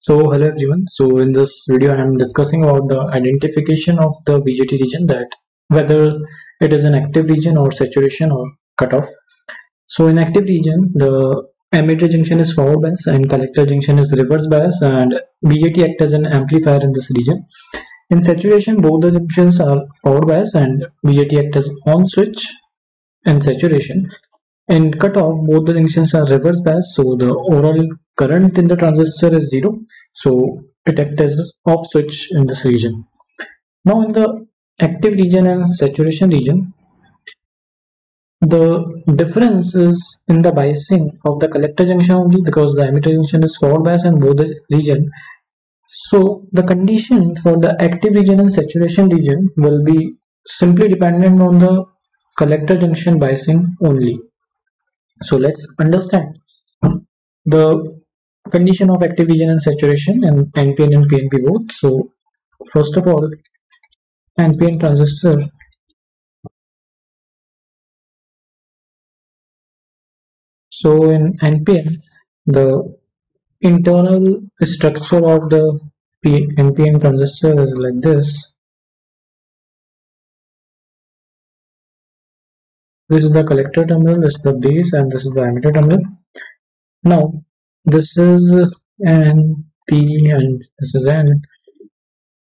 So hello everyone. So in this video I am discussing about the identification of the BJT region, that whether it is an active region or saturation or cutoff. So in active region, the emitter junction is forward bias and collector junction is reverse bias, and BJT act as an amplifier in this region. In saturation, both the junctions are forward bias and BJT act as on switch in saturation. In cutoff, both the junctions are reverse bias, so the overall current in the transistor is zero. So it acts as off switch in this region. Now in the active region and saturation region, the difference is in the biasing of the collector junction only, because the emitter junction is forward bias in both the region. So the condition for the active region and saturation region will be simply dependent on the collector junction biasing only. So let's understand the condition of active region and saturation and NPN and PNP both. So first of all, NPN transistor. So in NPN, the internal structure of the NPN transistor is like this. This is the collector terminal, this is the base, and this is the emitter terminal. Now this is N, P, and this is N.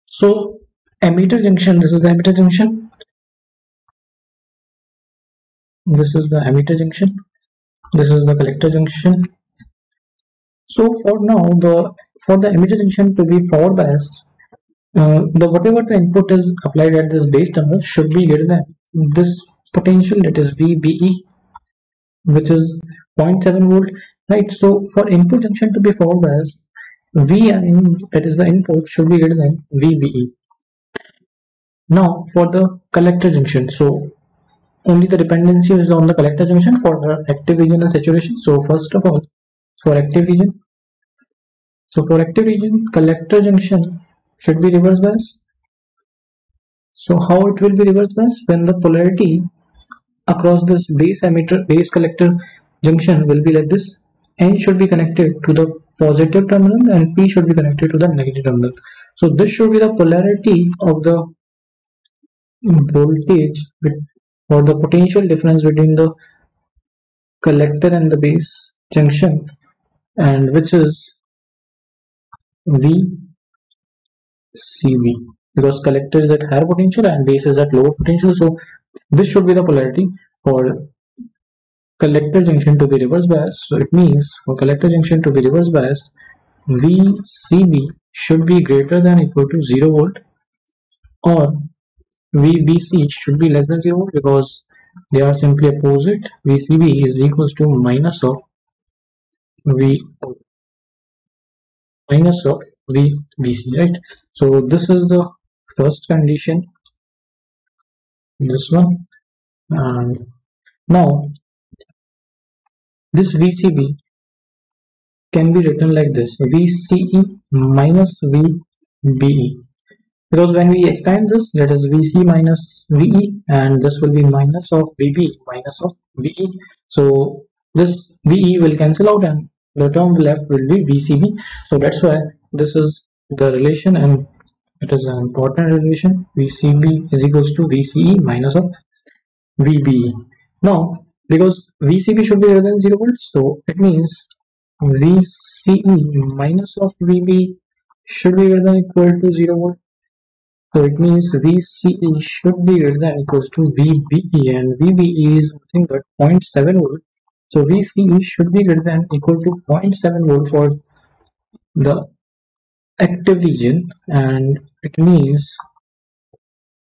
So emitter junction, this is the emitter junction, this is the emitter junction, this is the collector junction. So for now, for the emitter junction to be forward biased, the whatever the input is applied at this base terminal should be greater than this potential, that is VBE, which is 0.7 volt, right? So for input junction to be forward biased, VIN, that is the input, should be greater than VBE. Now for the collector junction, so only the dependency is on the collector junction for the active region and saturation. So first of all, for active region, collector junction should be reverse bias. So how it will be reverse bias? When the polarity across this base collector junction will be like this. N should be connected to the positive terminal and P should be connected to the negative terminal. So this should be the polarity of the voltage or the potential difference between the collector and the base junction, and which is VCV, because collector is at higher potential and base is at lower potential. So this should be the polarity for collector junction to be reverse biased. So it means for collector junction to be reverse biased, VCB should be greater than equal to 0 volt, or VBC should be less than 0 volt, because they are simply opposite. VCB is equals to minus of VBC, right? So this is the first condition, this one. And now this VCB can be written like this: VCE minus VBE, because when we expand this, that is VC minus VE, and this will be minus of VB minus of VE. So this VE will cancel out and the term left will be VCB. So that's why this is the relation, and it is an important relation. VCB is equals to VCE minus of VBE. Now because VCB should be greater than 0 volts, so it means VCE minus of VB should be greater than equal to 0 volt. So it means VCE should be greater than equals to VBE, and VBE is nothing but 0.7 volt. So VCE should be greater than equal to 0.7 volt for the active region, and it means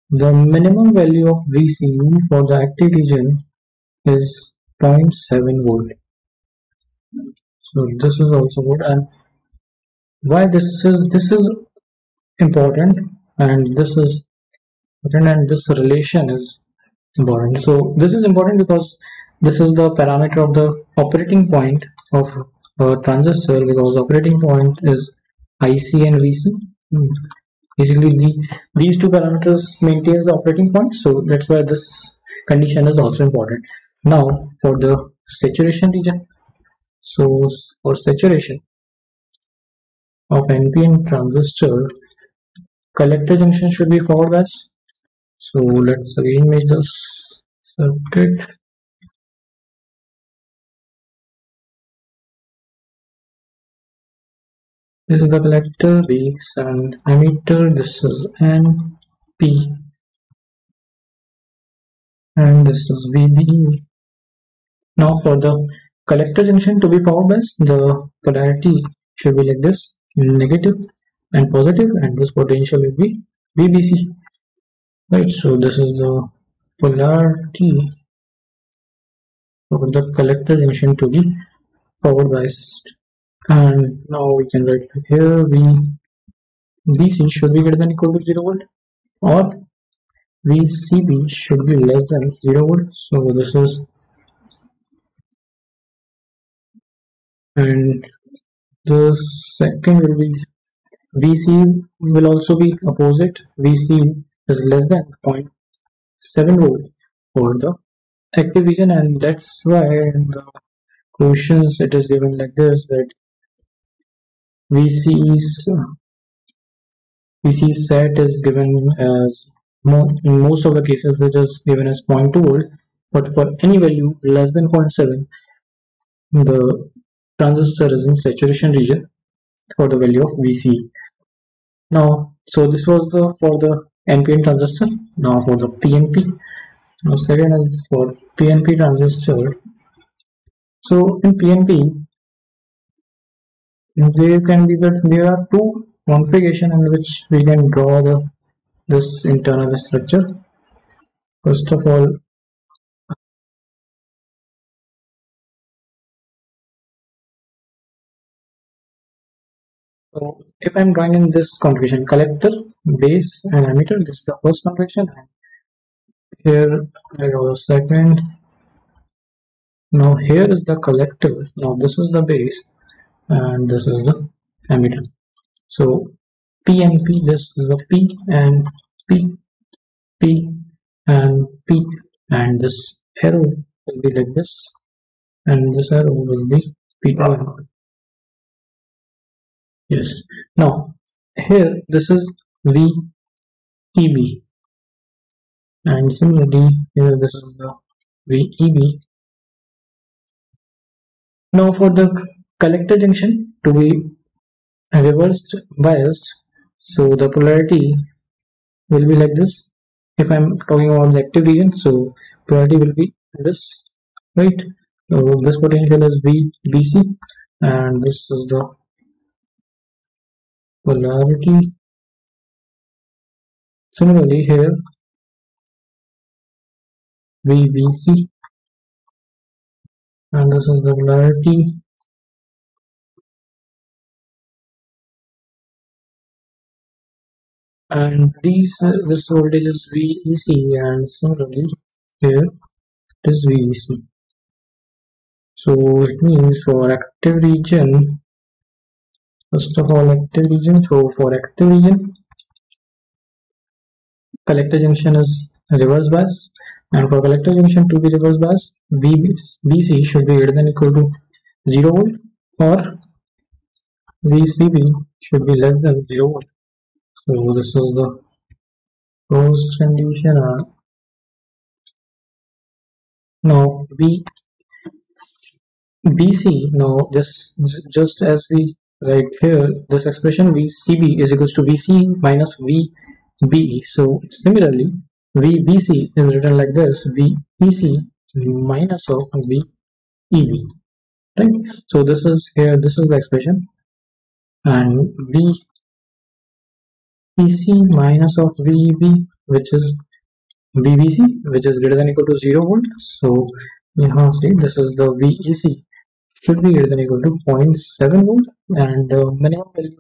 the minimum value of VCE for the active region is 0.7 volt. So this is also good. And why this is important, and this is important, and this relation is important. So this is important because this is the parameter of the operating point of a transistor, because operating point is IC and VC. Basically these two parameters maintains the operating point, so that's why this condition is also important. Now for the saturation region, so for saturation, of NPN transistor, collector junction should be forward bias. So let's again make this circuit. This is the collector base and emitter. This is NP and this is VB. Now for the collector junction to be forward bias, the polarity should be like this, negative and positive, and this potential will be VBC. Right, so this is the polarity of the collector junction to be forward biased. And now we can write here VBC should be greater than equal to 0 volt, or VCB should be less than 0 volt. So this is, and the second will be VC will also be opposite. VC is less than 0.7 volt for the active region, and that's why in the questions it is given like this, that VC's VC set is given as in most of the cases it is given as zero point 0.2 volt, but for any value less than 0.7, the transistor is in saturation region for the value of VC. Now, so this was the for the NPN transistor. Now for the PNP. Now second is for PNP transistor. So in PNP, there are two configuration in which we can draw this internal structure. First of all, so if I'm drawing in this configuration, collector, base, and emitter, this is the first configuration. And here I draw the second. Now here is the collector. Now this is the base, and this is the emitter. So P and P, this is the P and P, P and P, and this arrow will be like this, and this arrow will be P2. Yes. Now here this is VEB, and similarly here this is the VEB. Now for the collector junction to be reversed biased, so the polarity will be like this. If I'm talking about the active region, so polarity will be this, right? So this potential is VBC, and this is the polarity. Similarly here VBC, and this is the polarity. And this voltage is VEC, and similarly here it is VEC. So it means for active region, first of all active region, so for active region collector junction is reverse bias, and for collector junction to be reverse bias, VBC should be greater than equal to 0 volt, or VCB should be less than 0 volt. So this is the first condition. Now VBC, now just as we write here, this expression VCB is equals to VC minus VBE. So similarly, VBC is written like this: VEC minus of VEB. Right? So this is here. This is the expression, and VEC minus of VEB, which is VBC, which is greater than equal to 0 volt. So see, this is the VEC should be greater than equal to 0.7 volt, and minimum value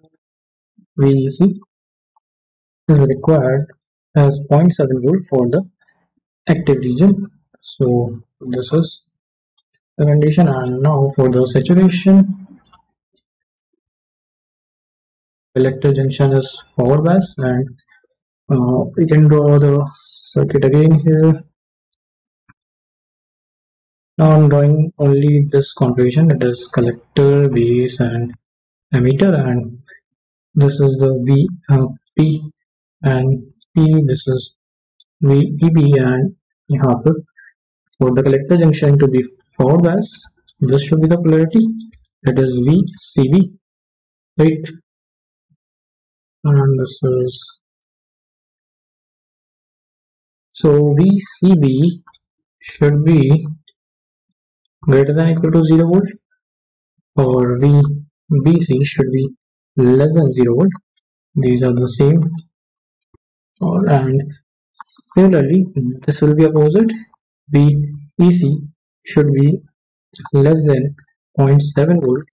VEC is required as 0.7 volt for the active region. So this is the condition. And now for the saturation, collector junction is forward bias, and we can draw the circuit again here. Now I'm drawing only this configuration, that is collector, base, and emitter, and this is the P and P, this is VEB, and यहाँ पर for the collector junction to be forward bias, this should be the polarity, that is VCB, right? And this is, so VCB should be greater than or equal to 0 volt, or VBC should be less than 0 volt. These are the same. And similarly, this will be opposite. VEC should be less than zero point 0.7 volt,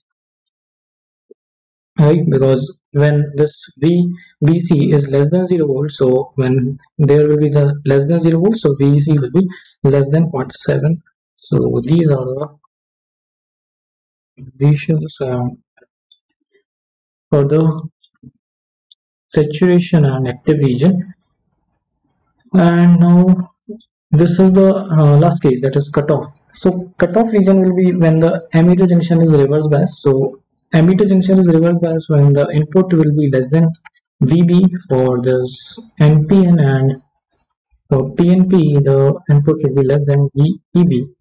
right? Because when this VBC is less than 0 volt, so when there will be the less than 0 volt, so VEC will be less than 0.7. So these are the conditions for the saturation and active region. And now this is the last case, that is cutoff. So cutoff region will be when the emitter junction is reverse bias. So emitter junction is reverse bias when the input will be less than VB for this NPN, and for PNP the input will be less than VEB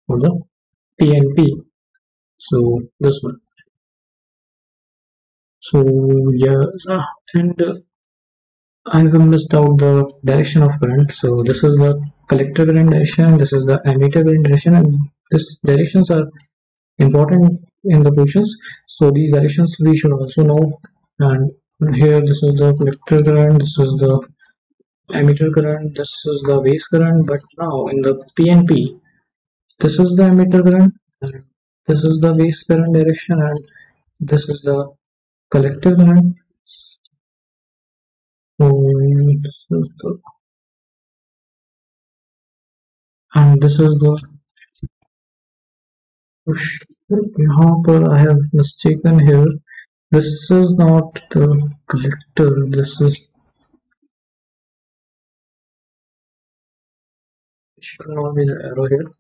for the PNP. So this one. So yes, and I have missed out the direction of current. So this is the collector current direction, this is the emitter current direction, and these directions are important in the questions. So these directions we should also know. And here this is the collector current, this is the emitter current, this is the base current. But now in the PNP, this is the emitter current, and this is the base current direction, and this is the collector current. So this is the, and this is the push. यहाँ पर I have mistaken here. This is not the collector. This is, should not be the arrow here.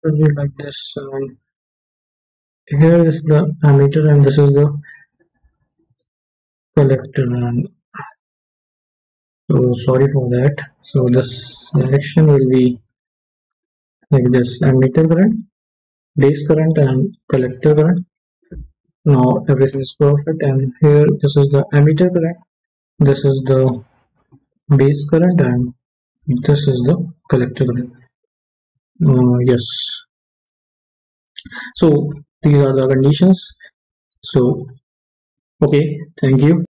Should be like this. Here is the ammeter, and this is the collector. And so sorry for that. So this direction will be like this: ammeter current, base current, and collector current. Now everything is perfect. And here this is the ammeter current, this is the base current, and this is the collector current. Yes. So these are the conditions. So okay, thank you.